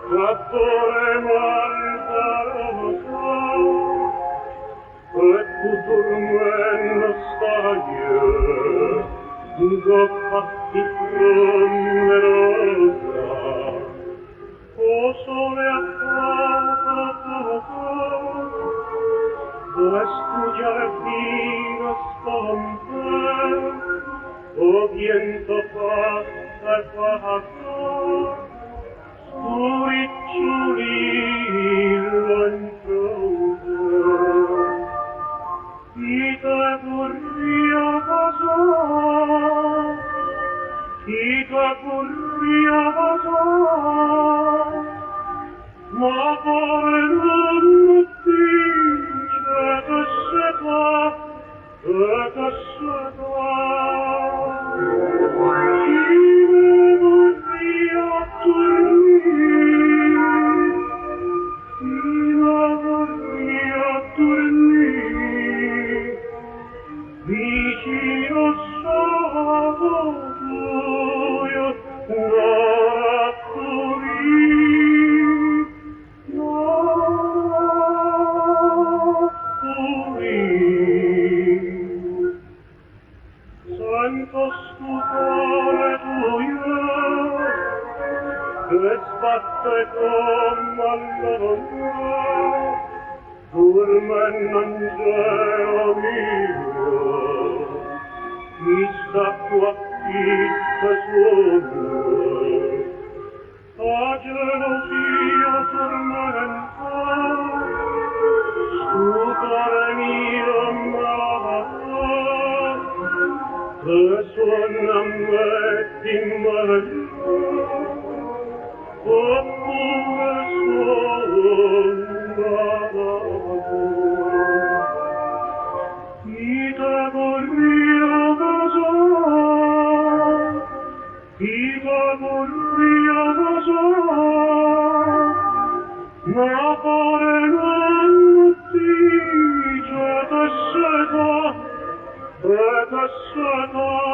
L'attore malvarosa, et tu turmeno staglier, goffatti fronderosa, o sole accata, estudiar vino stomper, o viento passa e passa, Ricciolino in croce, ita corria vasò, ma pare non dice che se va, che se va. Vicino soio Santo stupore tuo, che sbatte come all'ora, dormendo angelo mio, chissà tua fitta suona, a gelosia tormenta, stupore mio amato, che suona me di marito, oppure suona ita corria vasò, ma pare non dice che se va, che se va.